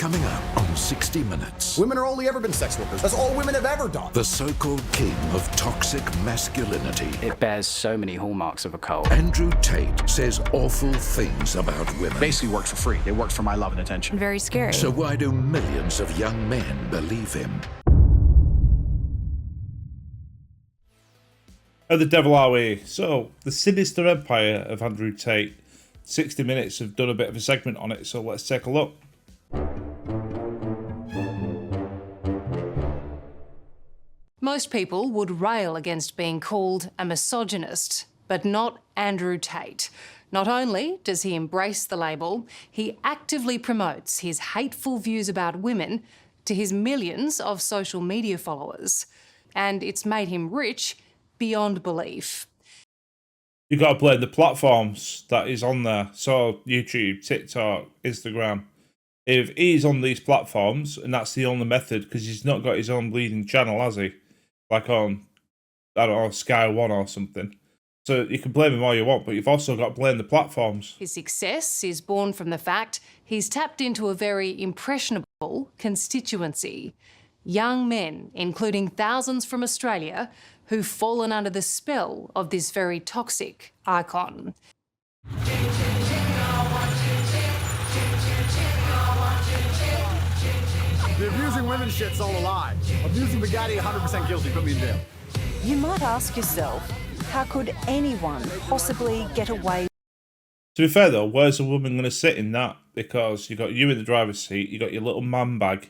Coming up on 60 Minutes. Women are only ever been sex workers. That's all women have ever done. The so-called king of toxic masculinity. It bears so many hallmarks of a cult. Andrew Tate says awful things about women. Basically worked for free. They worked for my love and attention. Very scary. So why do millions of young men believe him? How the devil are we? So, the sinister empire of Andrew Tate. 60 Minutes have done a bit of a segment on it, so let's take a look. Most people would rail against being called a misogynist, but not Andrew Tate. Not only does he embrace the label, he actively promotes his hateful views about women to his millions of social media followers. And it's made him rich beyond belief. You've got to blame the platforms that he's on there. So, YouTube, TikTok, Instagram. If he's on these platforms, and that's the only method, because he's not got his own bleeding channel, has he? Like on, I don't know, Sky One or something. So you can blame him all you want, but you've also got to blame the platforms. His success is born from the fact he's tapped into a very impressionable constituency. Young men, including thousands from Australia, who've fallen under the spell of this very toxic icon. The abusing women shit's all a lie. Abusing the guy, 100% guilty. Put me in jail. You might ask yourself, how could anyone possibly get away? To be fair though, where's a woman going to sit in that? Because you got you in the driver's seat, you got your little man bag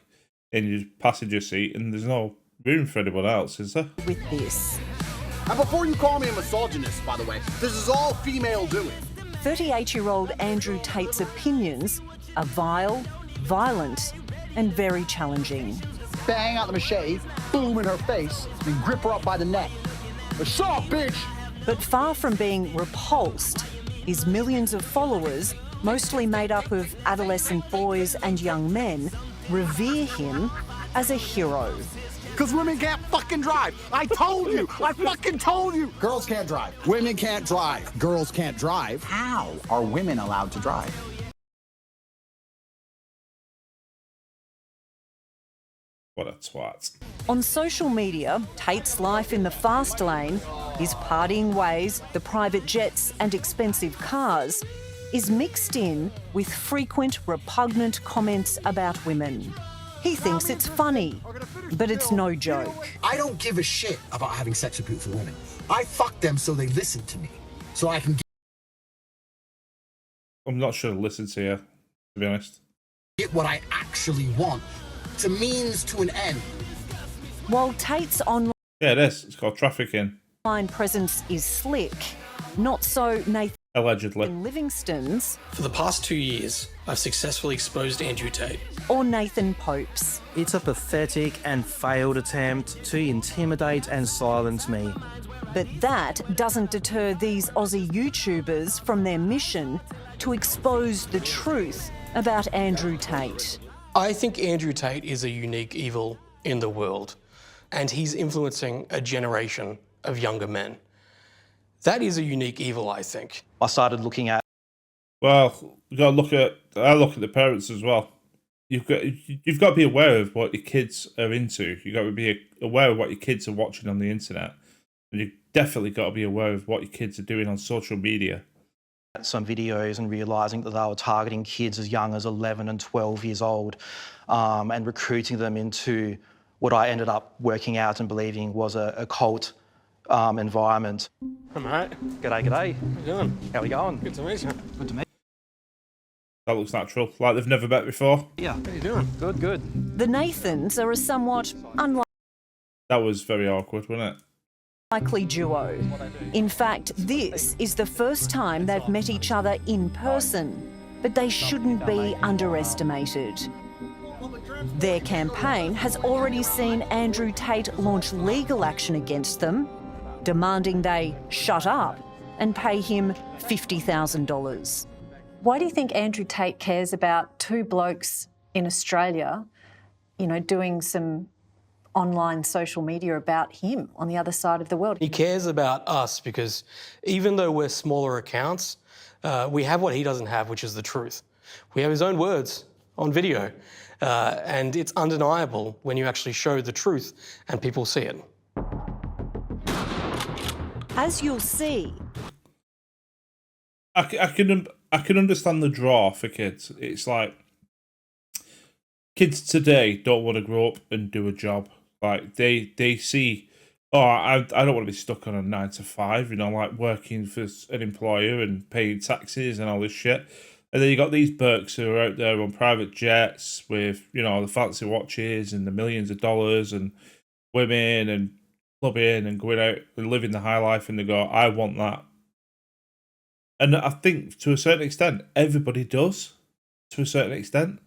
in your passenger seat, and there's no room for anyone else, is there? With this, And before you call me a misogynist, by the way, this is all female doing. 38-year-old Andrew Tate's opinions are vile, violent, and very challenging. Bang out the machete, boom in her face, and grip her up by the neck. Shut up, bitch! But far from being repulsed, his millions of followers, mostly made up of adolescent boys and young men, revere him as a hero. Because women can't fucking drive. I told you. I fucking told you. Girls can't drive. Women can't drive. Girls can't drive. How are women allowed to drive? What a twat. On social media, Tate's life in the fast lane, his partying ways, the private jets and expensive cars, is mixed in with frequent repugnant comments about women. He thinks it's funny, but it's no joke. I don't give a shit about having sex with beautiful women. I fuck them so they listen to me, so I can I'm not sure to listen to you, to be honest. get what I actually want. It's a means to an end. While Tate's online Yeah, it is. It's called trafficking, presence is slick, not so Nathan allegedly. Livingston's For the past 2 years, I've successfully exposed Andrew Tate. or Nathan Pope's. It's a pathetic and failed attempt to intimidate and silence me. But that doesn't deter these Aussie YouTubers from their mission to expose the truth about Andrew Tate. I think Andrew Tate is a unique evil in the world, and he's influencing a generation of younger men. That is a unique evil, I think. I started looking at Well, you got to look at. I look at the parents as well. You've got to be aware of what your kids are into. You've got to be aware of what your kids are watching on the internet, and you've definitely got to be aware of what your kids are doing on social media. some videos and realising that they were targeting kids as young as 11 and 12 years old and recruiting them into what I ended up working out and believing was a cult environment. All right. G'day, g'day. How you doing? How we going? Good to meet you. Good to meet That looks natural, like they've never met before. you. Yeah. How you doing? Good, good. The Nathans are a somewhat That was very awkward, wasn't it? unlikely duo. In fact, this is the first time they've met each other in person, but they shouldn't be underestimated. Their campaign has already seen Andrew Tate launch legal action against them, demanding they shut up and pay him $50,000. Why do you think Andrew Tate cares about two blokes in Australia, you know, doing some online social media about him on the other side of the world? He cares about us because even though we're smaller accounts, we have what he doesn't have, which is the truth. We have his own words on video. And it's undeniable when you actually show the truth and people see it. As you'll see, I can understand the draw for kids. It's like kids today don't want to grow up and do a job. Like they see, oh, I don't want to be stuck on a 9 to 5. You know, like working for an employer and paying taxes and all this shit. And then you got these Burks who are out there on private jets with, you know, the fancy watches and the millions of dollars and women and clubbing and going out and living the high life, and they go, I want that. And I think to a certain extent, everybody does, to a certain extent.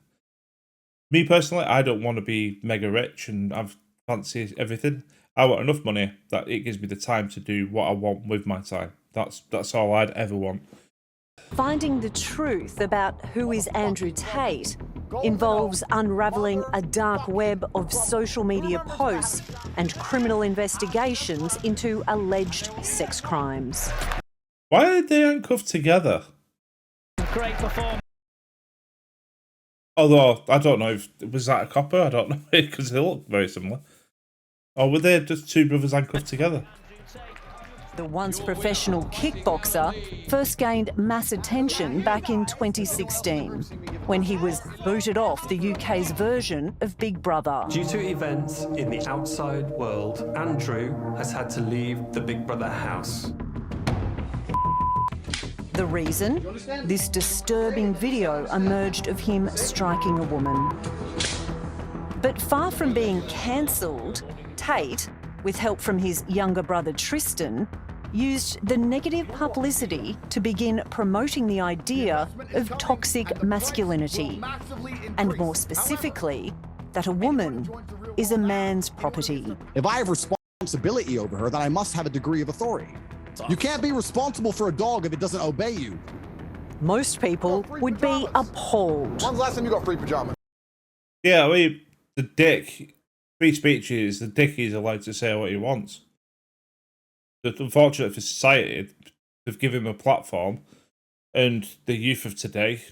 Me personally, I don't want to be mega rich and have fancy everything. I want enough money that it gives me the time to do what I want with my time. That's all I'd ever want. finding the truth about who is Andrew Tate involves unravelling a dark web of social media posts and criminal investigations into alleged sex crimes. Why are they handcuffed together? Great performance. Although, I don't know if... Was that a copper? I don't know, because they look very similar. Or were they just two brothers handcuffed together? The once professional kickboxer first gained mass attention back in 2016 when he was booted off the UK's version of Big Brother. Due to events in the outside world, Andrew has had to leave the Big Brother house. The reason? This disturbing video emerged of him striking a woman. But far from being cancelled, Tate, with help from his younger brother Tristan, used the negative publicity to begin promoting the idea of toxic masculinity, and more specifically, that a woman is a man's property. If I have responsibility over her, then I must have a degree of authority. You can't be responsible for a dog if it doesn't obey you. Most people would be appalled. When's the last time you got free pajamas? Yeah, I mean, the dick... Free speech is the dick is allowed to say what he wants. It's unfortunate for society, they've given him a platform, and the youth of today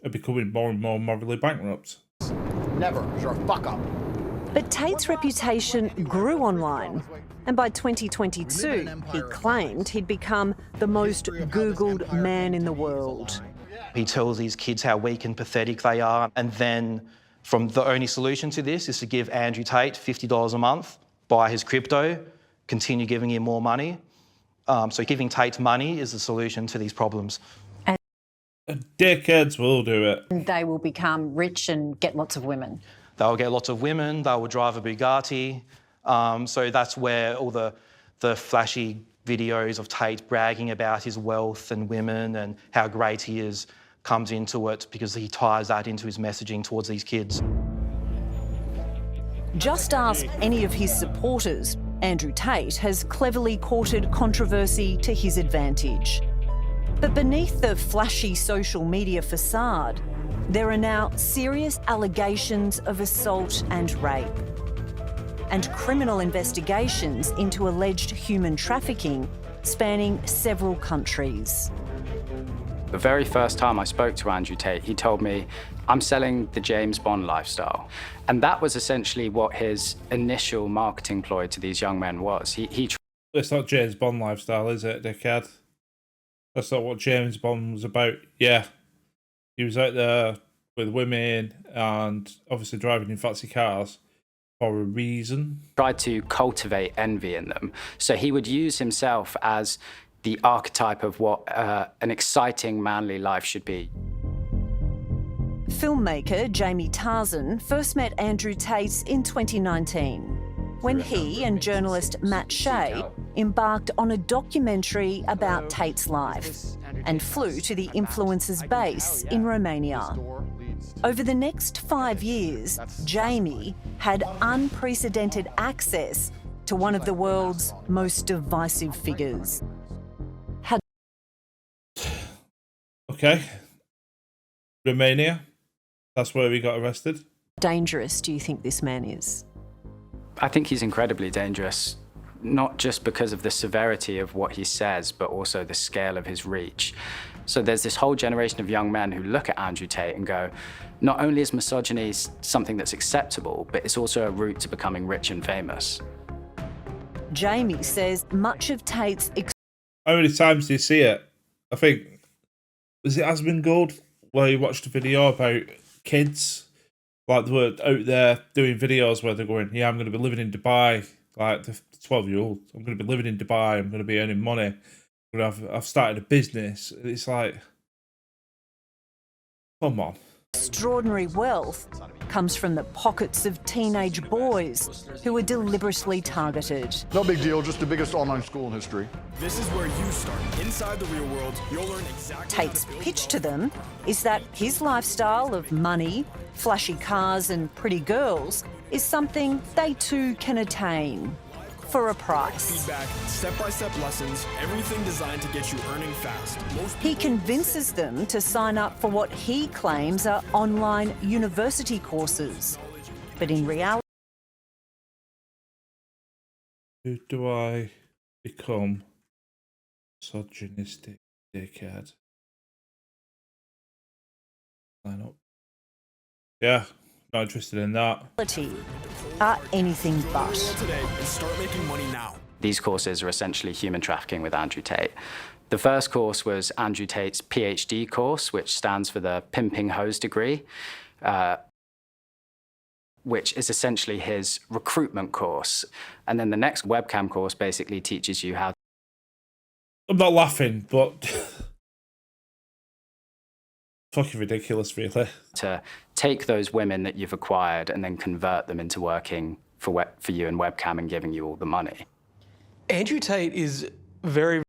are becoming more and more morally bankrupt. Never. You're a fuck up. But Tate's reputation grew online, and by 2022, he claimed he'd become the most Googled man in the world. He tells these kids how weak and pathetic they are, and then from the only solution to this is to give Andrew Tate $50 a month, buy his crypto, continue giving him more money. So giving Tate money is the solution to these problems. And dickheads will do it. they will become rich and get lots of women. They'll get lots of women, they will drive a Bugatti. So that's where all the flashy videos of Tate bragging about his wealth and women and how great he is comes into it, because he ties that into his messaging towards these kids. Just ask any of his supporters. Andrew Tate has cleverly courted controversy to his advantage. But beneath the flashy social media facade, there are now serious allegations of assault and rape, and criminal investigations into alleged human trafficking spanning several countries. The very first time I spoke to Andrew Tate, he told me, I'm selling the James Bond lifestyle. And that was essentially what his initial marketing ploy to these young men was. It's not James Bond lifestyle, is it, dickhead? That's not what James Bond was about. Yeah, he was out there with women and obviously driving in fancy cars for a reason. Tried to cultivate envy in them. So he would use himself as the archetype of what an exciting manly life should be. Filmmaker Jamie Tarzan first met Andrew Tate in 2019 when he and journalist Matt Shea embarked on a documentary about Tate's life and flew to the influencer's base in Romania. Over the next 5 years, Jamie had unprecedented access to one of the world's most divisive figures. Okay. Romania. That's where we got arrested. Dangerous do you think this man is? I think he's incredibly dangerous, not just because of the severity of what he says, but also the scale of his reach. So there's this whole generation of young men who look at Andrew Tate and go, not only is misogyny something that's acceptable, but it's also a route to becoming rich and famous. Jamie says much of Tate's... How many times do you see it? I think, was it Asmongold, where he watched a video about kids, like they were out there doing videos where they're going, yeah, I'm going to be living in Dubai, like the 12-year-old, I'm going to be living in Dubai, I'm going to be earning money, I've started a business. It's like, come on. Extraordinary wealth comes from the pockets of teenage boys who are deliberately targeted. No big deal, just the biggest online school in history. This is where you start. Inside the real world, you'll learn exactly Tate's pitch to them is that his lifestyle of money, flashy cars and pretty girls is something they too can attain for a price. Feedback, step-by-step lessons, everything designed to get you earning fast. He convinces them to sign up for what he claims are online university courses. But in reality... Who do I become? Misogynistic dickhead. Line up. Yeah, not interested in that. Are anything but. Today and start making money now. These courses are essentially human trafficking with Andrew Tate. The first course was Andrew Tate's PhD course, which stands for the Pimping Hose degree, which is essentially his recruitment course. And then the next webcam course basically teaches you how... I'm not laughing, but... fucking ridiculous, really. To take those women that you've acquired and then convert them into working for you in webcam and giving you all the money. Andrew Tate is very...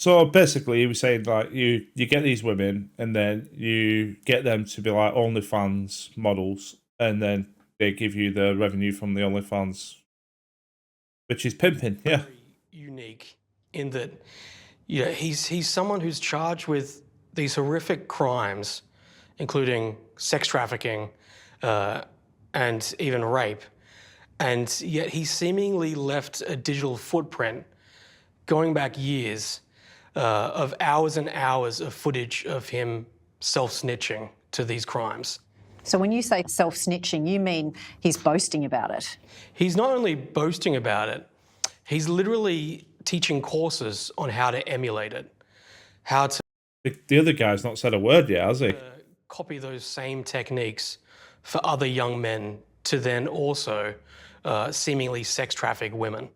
So basically, he was saying, like, you get these women and then you get them to be like OnlyFans models, and then they give you the revenue from the OnlyFans, which is pimping, yeah. Unique in that, you know, he's someone who's charged with these horrific crimes, including sex trafficking and even rape, and yet he seemingly left a digital footprint going back years of hours and hours of footage of him self-snitching to these crimes. So when you say self-snitching, you mean he's boasting about it? He's not only boasting about it, he's literally teaching courses on how to emulate it, how to... The other guy's not said a word yet, has he? Copy those same techniques for other young men to then also seemingly sex traffic women.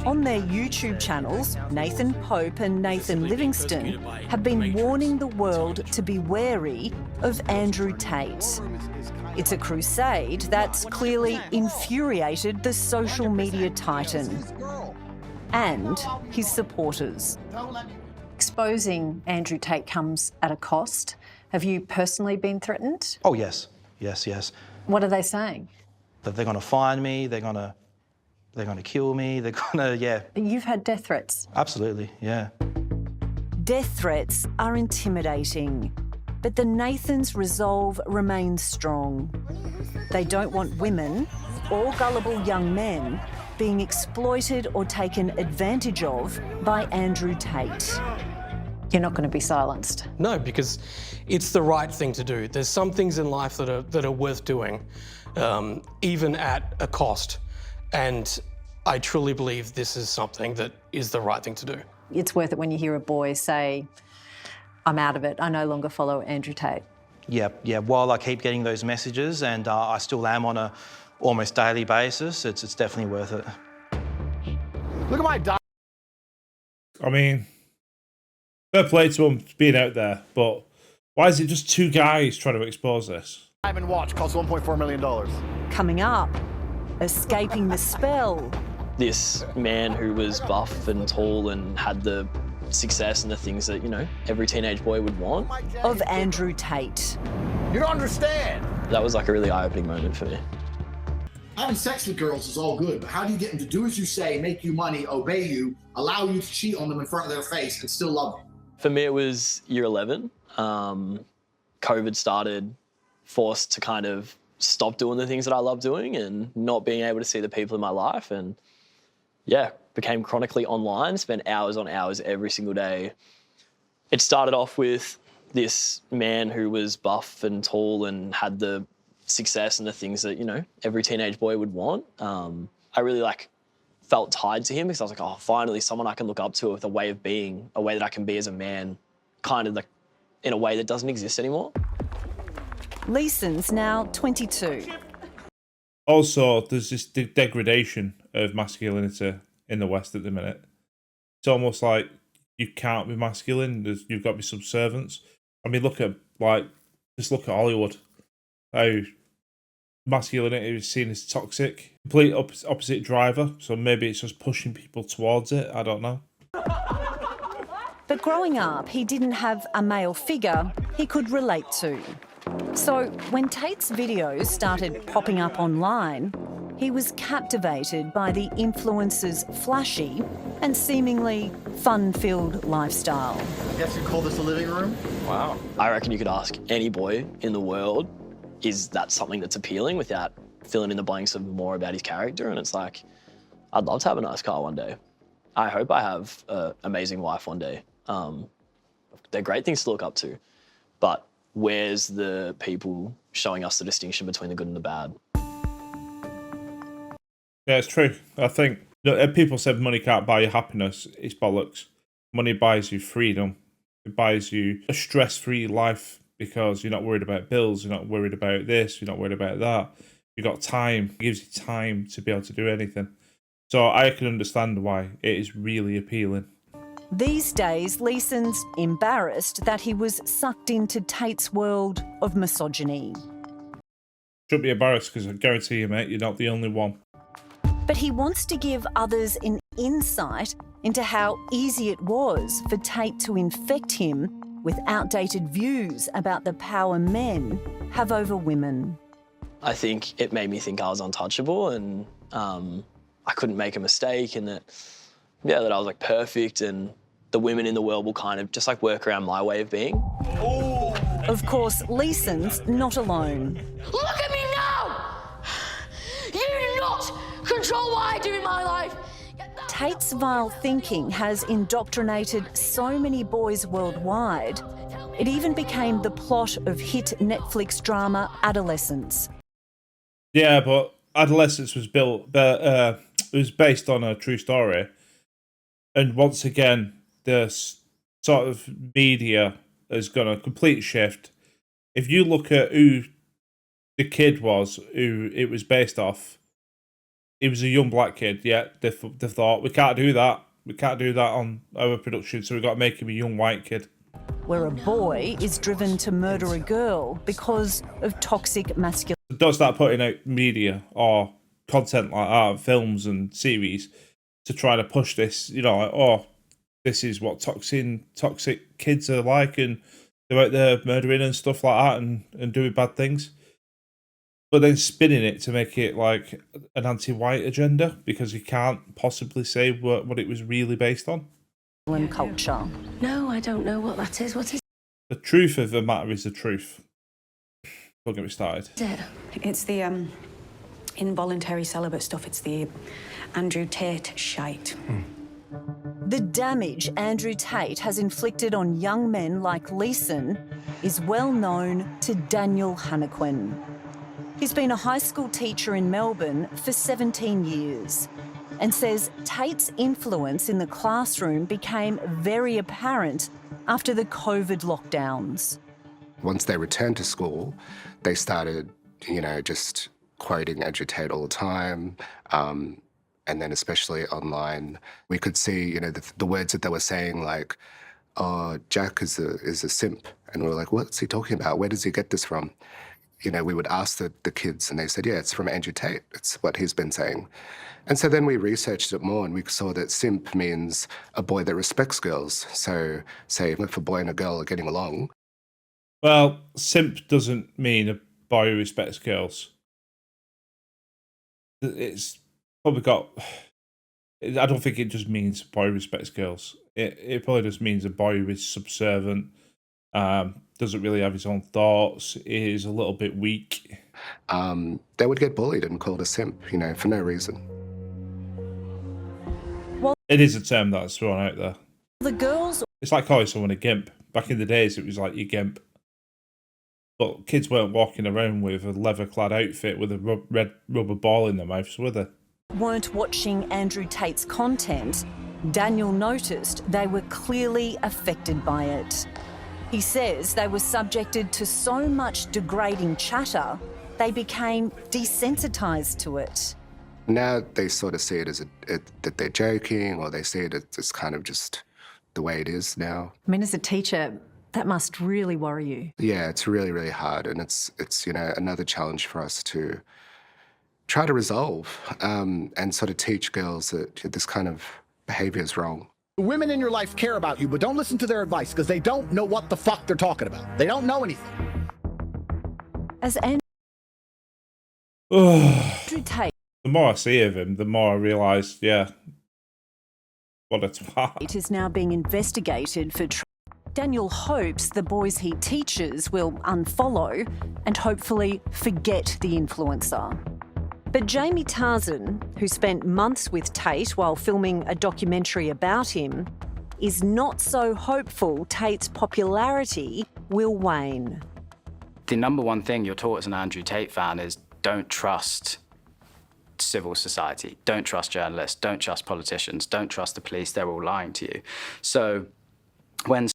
On their YouTube channels, Nathan Pope and Nathan Livingston have been warning the world to be wary of Andrew Tate. It's a crusade that's clearly infuriated the social media titan and his supporters. Exposing Andrew Tate comes at a cost. Have you personally been threatened? Oh, yes. Yes. What are they saying? That they're going to find me, they're going to kill me, they're going to, yeah. You've had death threats? Absolutely, yeah. Death threats are intimidating, but the Nathans' resolve remains strong. They don't want women or gullible young men being exploited or taken advantage of by Andrew Tate. You're not going to be silenced? No, because it's the right thing to do. There's some things in life that are worth doing, even at a cost. And I truly believe this is something that is the right thing to do. It's worth it when you hear a boy say, I'm out of it, I no longer follow Andrew Tate. Yeah. While I keep getting those messages, and I still am on a almost daily basis, it's definitely worth it. Look at my dog. I mean, fair play to him being out there, but why is it just two guys trying to expose this? Diamond watch costs $1.4 million. Coming up, escaping the spell. This man who was buff and tall and had the success and the things that, you know, every teenage boy would want. Of Andrew Tate. You don't understand. That was like a really eye-opening moment for me. Having sex with girls is all good, but how do you get them to do as you say, make you money, obey you, allow you to cheat on them in front of their face and still love you? For me, it was year 11. COVID started, forced to kind of stop doing the things that I love doing and not being able to see the people in my life. And yeah, became chronically online, spent hours on hours every single day. It started off with this man who was buff and tall and had the success and the things that, you know, every teenage boy would want. I really felt tied to him because I was like, oh, finally someone I can look up to with a way of being, a way that I can be as a man, kind of like in a way that doesn't exist anymore. Leeson's now 22. Also, there's this degradation of masculinity in the West at the minute. It's almost like you can't be masculine. You've got to be subservient. I mean, just look at Hollywood. How masculinity is seen as toxic. Complete opposite driver. So maybe it's just pushing people towards it. I don't know. But growing up, he didn't have a male figure he could relate to. So when Tate's videos started popping up online, he was captivated by the influencer's flashy and seemingly fun-filled lifestyle. I guess you call this a living room? Wow. I reckon you could ask any boy in the world, is that something that's appealing, without filling in the blanks of more about his character? And it's like, I'd love to have a nice car one day. I hope I have an amazing wife one day. They're great things to look up to, but where's the people showing us the distinction between the good and the bad? Yeah, it's true. I think people said money can't buy you happiness. It's bollocks. Money buys you freedom. It buys you a stress-free life because you're not worried about bills. You're not worried about this. You're not worried about that. You've got time. It gives you time to be able to do anything. So I can understand why it is really appealing. These days, Leeson's embarrassed that he was sucked into Tate's world of misogyny. Shouldn't be embarrassed because I guarantee you, mate, you're not the only one. But he wants to give others an insight into how easy it was for Tate to infect him with outdated views about the power men have over women. I think it made me think I was untouchable and I couldn't make a mistake, and that I was perfect, and the women in the world will kind of just work around my way of being. Ooh. Of course, Leeson's not alone. Look at me now! You do not control what I do in my life. Tate's vile thinking has indoctrinated so many boys worldwide, it even became the plot of hit Netflix drama Adolescence. Yeah, but Adolescence was it was based on a true story. And once again, the sort of media has got a complete shift. If you look at who the kid was, who it was based off, he was a young black kid. Yeah, they thought, we can't do that. We can't do that on our production, so we've got to make him a young white kid. Where a boy is driven to murder a girl because of toxic masculinity. Don't start putting out media or content like that, films and series, to try to push this, this is what toxic kids are like, and they're out there murdering and stuff like that and doing bad things. But then spinning it to make it like an anti-white agenda, because you can't possibly say what it was really based on. Culture. No, I don't know what that is. What is The truth of the matter is the truth. Don't get me started. It's the involuntary celibate stuff. It's the Andrew Tate shite. The damage Andrew Tate has inflicted on young men like Leeson is well known to Daniel Hannequin. He's been a high school teacher in Melbourne for 17 years and says Tate's influence in the classroom became very apparent after the COVID lockdowns. Once they returned to school, they started, just quoting Andrew Tate all the time. And then especially online, we could see, the words that they were saying, like, oh, Jack is a simp. And we were like, what's he talking about? Where does he get this from? We would ask the kids and they said, yeah, it's from Andrew Tate. It's what he's been saying. And so then we researched it more and we saw that simp means a boy that respects girls. So say if a boy and a girl are getting along. Well, simp doesn't mean a boy who respects girls. It's probably got... I don't think it just means a boy who respects girls. It probably just means a boy who is subservient, doesn't really have his own thoughts, is a little bit weak. They would get bullied and called a simp, for no reason. It is a term that's thrown out there. The girls... It's like calling someone a gimp. Back in the days, it was like, you gimp. But kids weren't walking around with a leather-clad outfit with a red rubber ball in their mouths, were they? Weren't watching Andrew Tate's content, Daniel noticed they were clearly affected by it. He says they were subjected to so much degrading chatter, they became desensitised to it. Now they sort of see it as that they're joking, or they see it as kind of just the way it is now. I mean, as a teacher, that must really worry you. Yeah, it's really, really hard, and it's you know, another challenge for us to try to resolve and sort of teach girls that this kind of behaviour is wrong. Women in your life care about you, but don't listen to their advice because they don't know what the fuck they're talking about. They don't know anything. As Andrew Tate... The more I see of him, the more I realise, yeah, what a twat. It is now being investigated for... Daniel hopes the boys he teaches will unfollow and hopefully forget the influencer. But Jamie Tarzan, who spent months with Tate while filming a documentary about him, is not so hopeful Tate's popularity will wane. The number one thing you're taught as an Andrew Tate fan is don't trust civil society, don't trust journalists, don't trust politicians, don't trust the police, they're all lying to you. So when...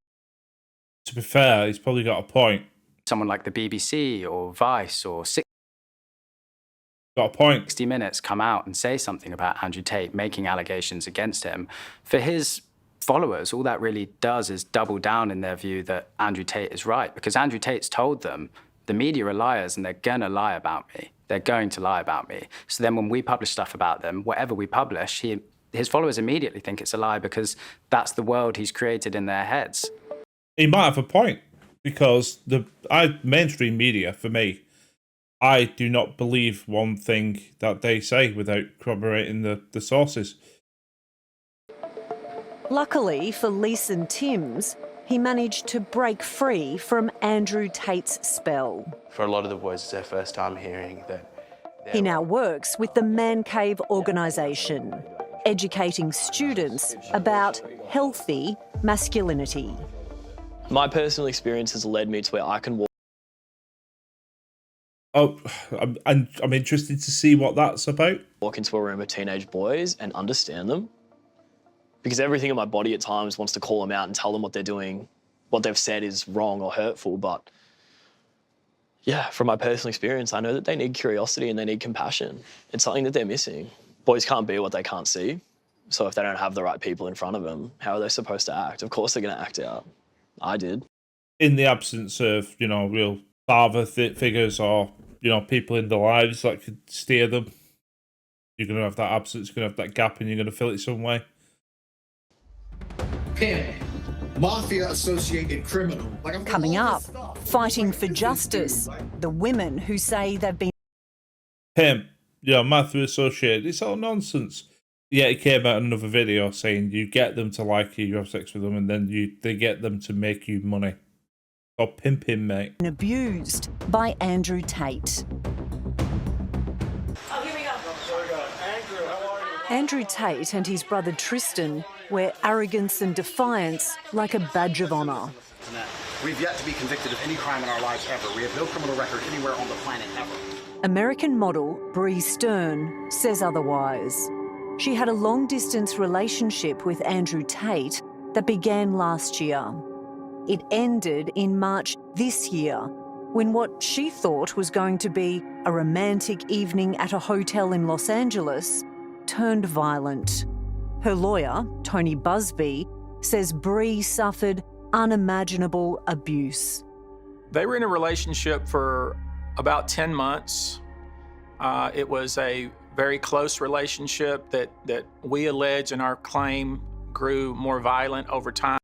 To be fair, he's probably got a point. Someone like the BBC or Vice or got a point. 60 Minutes come out and say something about Andrew Tate, making allegations against him, for his followers, all that really does is double down in their view that Andrew Tate is right, because Andrew Tate's told them, the media are liars and they're gonna lie about me. They're going to lie about me. So then when we publish stuff about them, whatever we publish, his followers immediately think it's a lie because that's the world he's created in their heads. He might have a point, because mainstream media, for me, I do not believe one thing that they say without corroborating the sources. Luckily for Leeson Timms, he managed to break free from Andrew Tate's spell. For a lot of the boys, it's their first time hearing that. He now works with the Man Cave organisation, educating students about healthy masculinity. My personal experience has led me to where I can walk. Oh, I'm interested to see what that's about. Walk into a room of teenage boys and understand them. Because everything in my body at times wants to call them out and tell them what they're doing, what they've said is wrong or hurtful. But yeah, from my personal experience, I know that they need curiosity and they need compassion. It's something that they're missing. Boys can't be what they can't see. So if they don't have the right people in front of them, how are they supposed to act? Of course they're going to act out. I did. In the absence of, you know, real father figures or, you know, people in their lives that could steer them, you're going to have that absence, you're going to have that gap, and you're going to fill it some way. Pin. Mafia-associated criminal. Coming up, fighting for justice, the women who say they've been... Pimp, yeah, mafia associated, it's all nonsense. Yeah, he came out in another video saying you get them to like you, you have sex with them, and then they get them to make you money. Or pimping, mate. Abused by Andrew Tate. Oh, here we go. Andrew, how are you? Andrew Tate and his brother Tristan wear arrogance and defiance like a badge of honour. We've yet to be convicted of any crime in our lives ever. We have no criminal record anywhere on the planet ever. American model Brit Stern says otherwise. She had a long-distance relationship with Andrew Tate that began last year. It ended in March this year, when what she thought was going to be a romantic evening at a hotel in Los Angeles turned violent. Her lawyer, Tony Busby, says Brit suffered unimaginable abuse. They were in a relationship for about 10 months. It was a very close relationship that we allege in our claim grew more violent over time.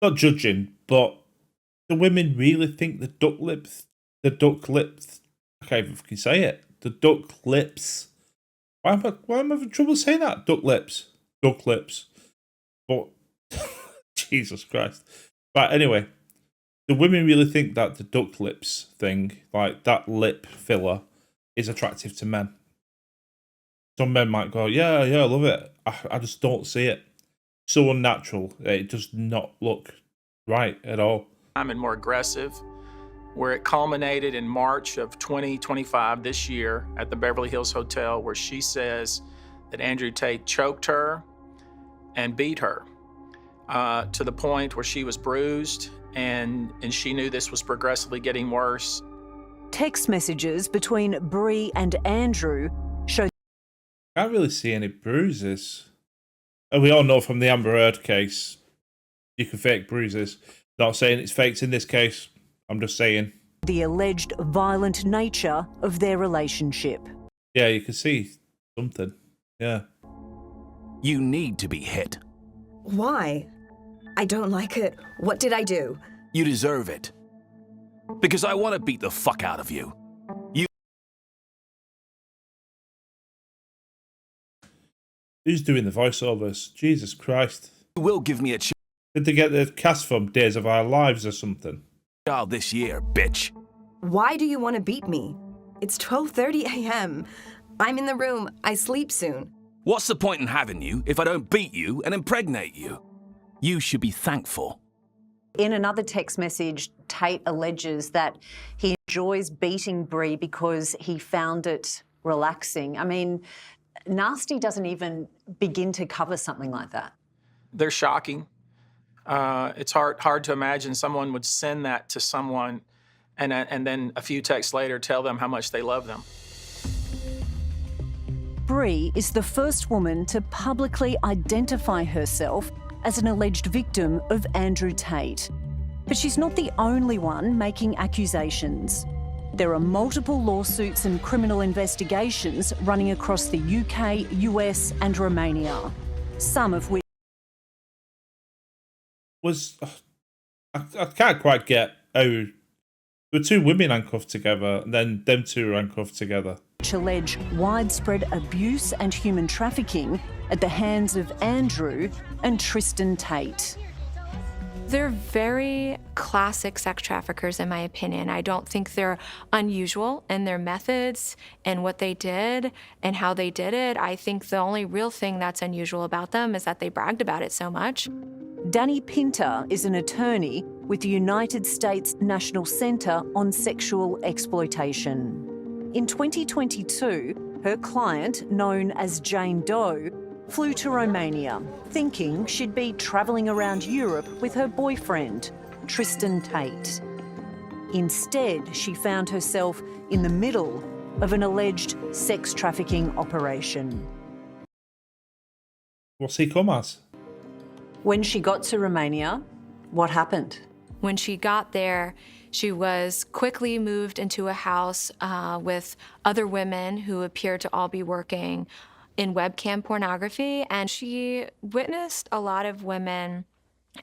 Not judging, but do women really think the duck lips, I can't even fucking say it, the duck lips, why am I having trouble saying that? Duck lips. But, Jesus Christ. Right, anyway, do women really think that the duck lips thing, like that lip filler, is attractive to men? some men might go, yeah, I love it. I just don't see it. So unnatural. It does not look right at all. And more aggressive, where it culminated in March of 2025 this year at the Beverly Hills Hotel, where she says that Andrew Tate choked her and beat her to the point where she was bruised, and she knew this was progressively getting worse. Text messages between Brit and Andrew show. Can't really see any bruises. And we all know from the Amber Heard case, you can fake bruises. Not saying it's faked in this case. I'm just saying. The alleged violent nature of their relationship. Yeah, you can see something. Yeah. You need to be hit. Why? I don't like it. What did I do? You deserve it. Because I want to beat the fuck out of you. Who's doing the voiceovers? Jesus Christ. You will give me a chance. Did they get the cast from Days of Our Lives or something? This year, bitch. Why do you want to beat me? It's 12:30 a.m. I'm in the room. I sleep soon. What's the point in having you if I don't beat you and impregnate you? You should be thankful. In another text message, Tate alleges that he enjoys beating Brie because he found it relaxing. I mean, nasty doesn't even begin to cover something like that. They're shocking. It's hard to imagine someone would send that to someone and then a few texts later tell them how much they love them. Brie is the first woman to publicly identify herself as an alleged victim of Andrew Tate. But she's not the only one making accusations. There are multiple lawsuits and criminal investigations running across the UK, US and Romania, some of which I can't quite get how there were two women handcuffed together and then them two were handcuffed together. Allege widespread abuse and human trafficking at the hands of Andrew and Tristan Tate. They're very classic sex traffickers, in my opinion. I don't think they're unusual in their methods and what they did and how they did it. I think the only real thing that's unusual about them is that they bragged about it so much. Danny Pinter is an attorney with the United States National Centre on Sexual Exploitation. In 2022, her client, known as Jane Doe, flew to Romania, thinking she'd be travelling around Europe with her boyfriend, Tristan Tate. Instead, she found herself in the middle of an alleged sex trafficking operation. What's he come as? When she got to Romania, what happened? When she got there, she was quickly moved into a house with other women who appeared to all be working in webcam pornography, and she witnessed a lot of women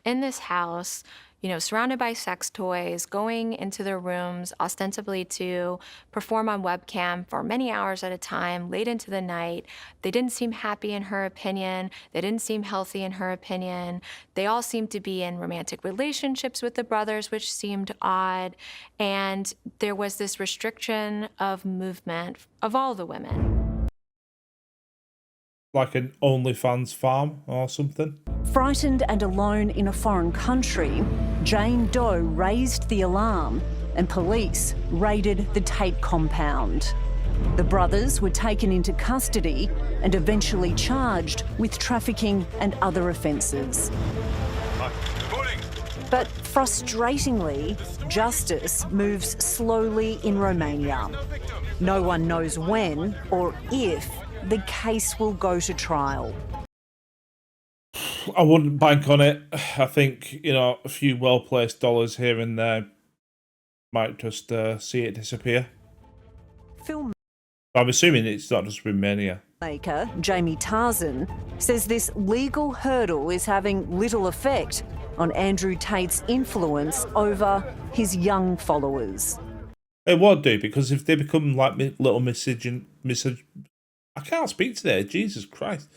in this house, you know, surrounded by sex toys, going into their rooms ostensibly to perform on webcam for many hours at a time, late into the night. They didn't seem happy in her opinion. They didn't seem healthy in her opinion. They all seemed to be in romantic relationships with the brothers, which seemed odd. And there was this restriction of movement of all the women. Like an OnlyFans farm or something? Frightened and alone in a foreign country, Jane Doe raised the alarm and police raided the Tate compound. The brothers were taken into custody and eventually charged with trafficking and other offences. But frustratingly, justice moves slowly in Romania. No one knows when or if the case will go to trial. I wouldn't bank on it. I think, you know, a few well-placed dollars here and there might just see it disappear. I'm assuming it's not just Romania. Filmmaker Jamie Tarzan says this legal hurdle is having little effect on Andrew Tate's influence over his young followers. It won't do, because if they become like little I can't speak today, Jesus Christ.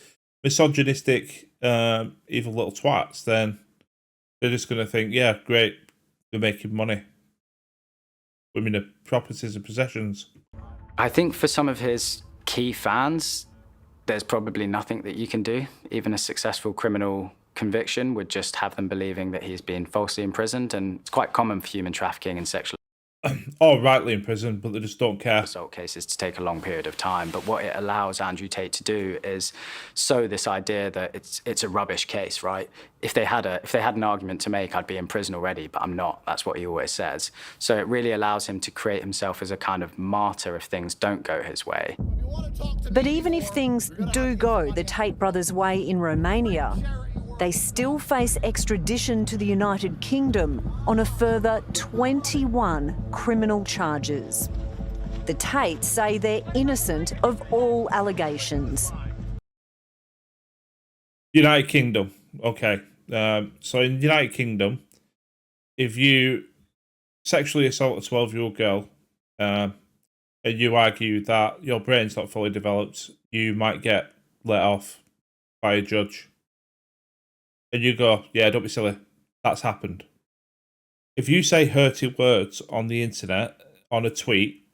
Misogynistic, evil little twats, then they're just going to think, yeah, great, we're making money. Women are properties and possessions. I think for some of his key fans, there's probably nothing that you can do. Even a successful criminal conviction would just have them believing that he's been falsely imprisoned, and it's quite common for human trafficking and sexual or rightly in prison, but they just don't care. Assault cases to take a long period of time. But what it allows Andrew Tate to do is sow this idea that it's a rubbish case, right? If they had an argument to make, I'd be in prison already, but I'm not. That's what he always says. So it really allows him to create himself as a kind of martyr if things don't go his way. But even if things do go the Tate brothers' way in Romania, they still face extradition to the United Kingdom on a further 21 criminal charges. The Tates say they're innocent of all allegations. United Kingdom. Okay. So in the United Kingdom, if you sexually assault a 12-year-old girl and you argue that your brain's not fully developed, you might get let off by a judge. And you go, yeah, don't be silly. That's happened. If you say hurting words on the internet, on a tweet,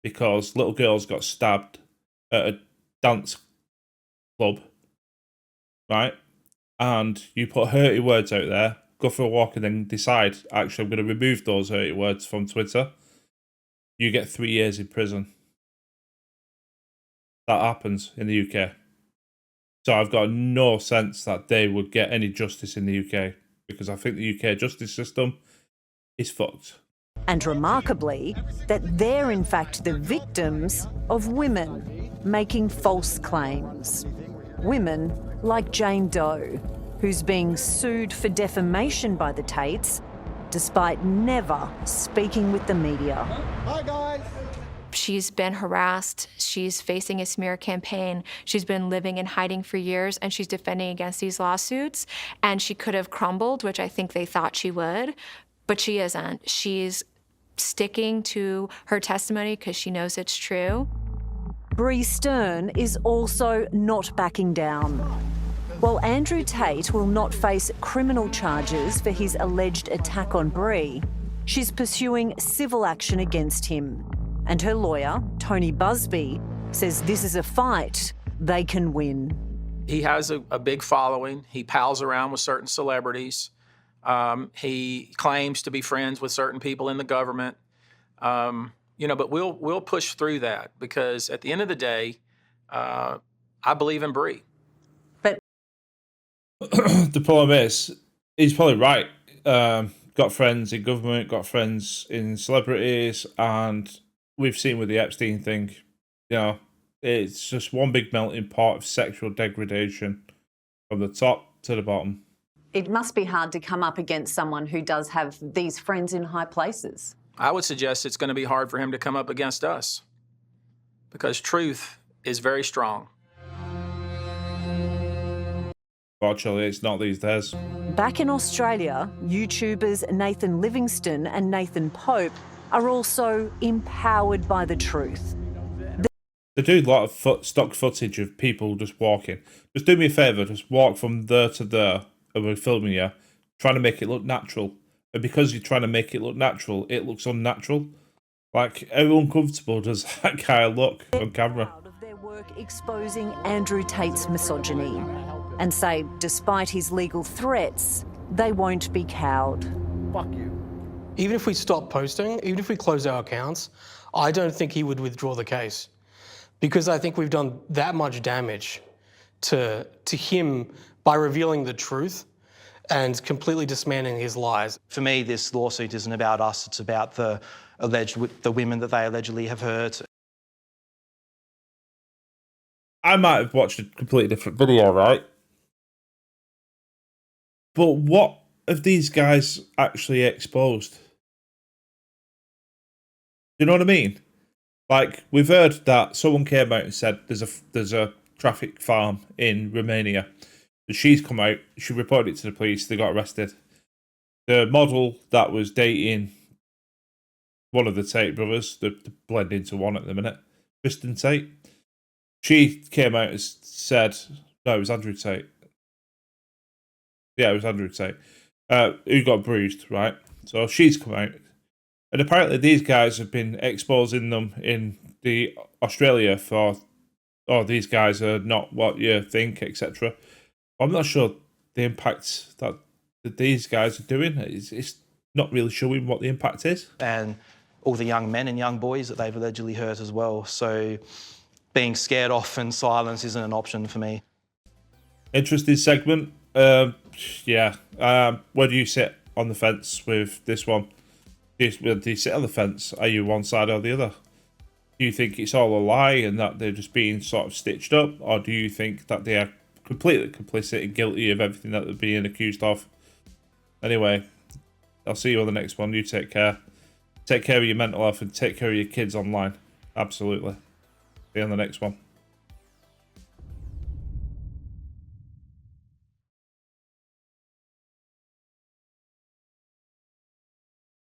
because little girls got stabbed at a dance club, right? And you put hurty words out there, go for a walk and then decide, actually, I'm going to remove those hurty words from Twitter, you get 3 years in prison. That happens in the UK. So I've got no sense that they would get any justice in the UK, because I think the UK justice system is fucked. And remarkably, that they're in fact the victims of women making false claims. Women like Jane Doe, who's being sued for defamation by the Tates, despite never speaking with the media. Hi, guys. She's been harassed. She's facing a smear campaign. She's been living in hiding for years, and she's defending against these lawsuits. And she could have crumbled, which I think they thought she would, but she isn't. She's sticking to her testimony because she knows it's true. Bree Stern is also not backing down. While Andrew Tate will not face criminal charges for his alleged attack on Bree, she's pursuing civil action against him. And her lawyer, Tony Busby, says this is a fight they can win. He has a big following. He pals around with certain celebrities. He claims to be friends with certain people in the government. But we'll push through that, because at the end of the day, I believe in Brit. But the problem is, he's probably right. Got friends in government, got friends in celebrities, and we've seen with the Epstein thing, it's just one big melting pot of sexual degradation from the top to the bottom. It must be hard to come up against someone who does have these friends in high places. I would suggest it's going to be hard for him to come up against us, because truth is very strong. Fortunately, it's not these days. Back in Australia, YouTubers Nathan Livingston and Nathan Pope are also empowered by the truth. They do a lot of stock footage of people just walking. Just do me a favour, just walk from there to there, and we're filming you, trying to make it look natural. And because you're trying to make it look natural, it looks unnatural. Like, how uncomfortable does that guy look on camera? Proud of their work exposing Andrew Tate's misogyny, and say, despite his legal threats, they won't be cowed. Fuck you. Even if we stop posting, even if we close our accounts, I don't think he would withdraw the case, because I think we've done that much damage to him by revealing the truth and completely dismantling his lies. For me, this lawsuit isn't about us, it's about the women that they allegedly have hurt. I might have watched a completely different video, right? But what have these guys actually exposed? You know what I mean? Like, we've heard that someone came out and said there's a traffic farm in Romania. And she's come out, she reported it to the police, they got arrested. The model that was dating one of the Tate brothers, they blend into one at the minute, Kristen Tate, she came out and said, no, it was Andrew Tate. Yeah, it was Andrew Tate, who got bruised, right? So she's come out. And apparently these guys have been exposing them in the Australia for oh, these guys are not what you think, etc. I'm not sure the impact that these guys are doing. It's not really showing what the impact is. And all the young men and young boys that they've allegedly hurt as well. So being scared off and silence isn't an option for me. Interesting segment. Yeah. Where do you sit on the fence with this one? Do you sit on the fence? Are you one side or the other? Do you think it's all a lie and that they're just being sort of stitched up? Or do you think that they are completely complicit and guilty of everything that they're being accused of? Anyway, I'll see you on the next one. You take care. Take care of your mental health and take care of your kids online. Absolutely. See you on the next one.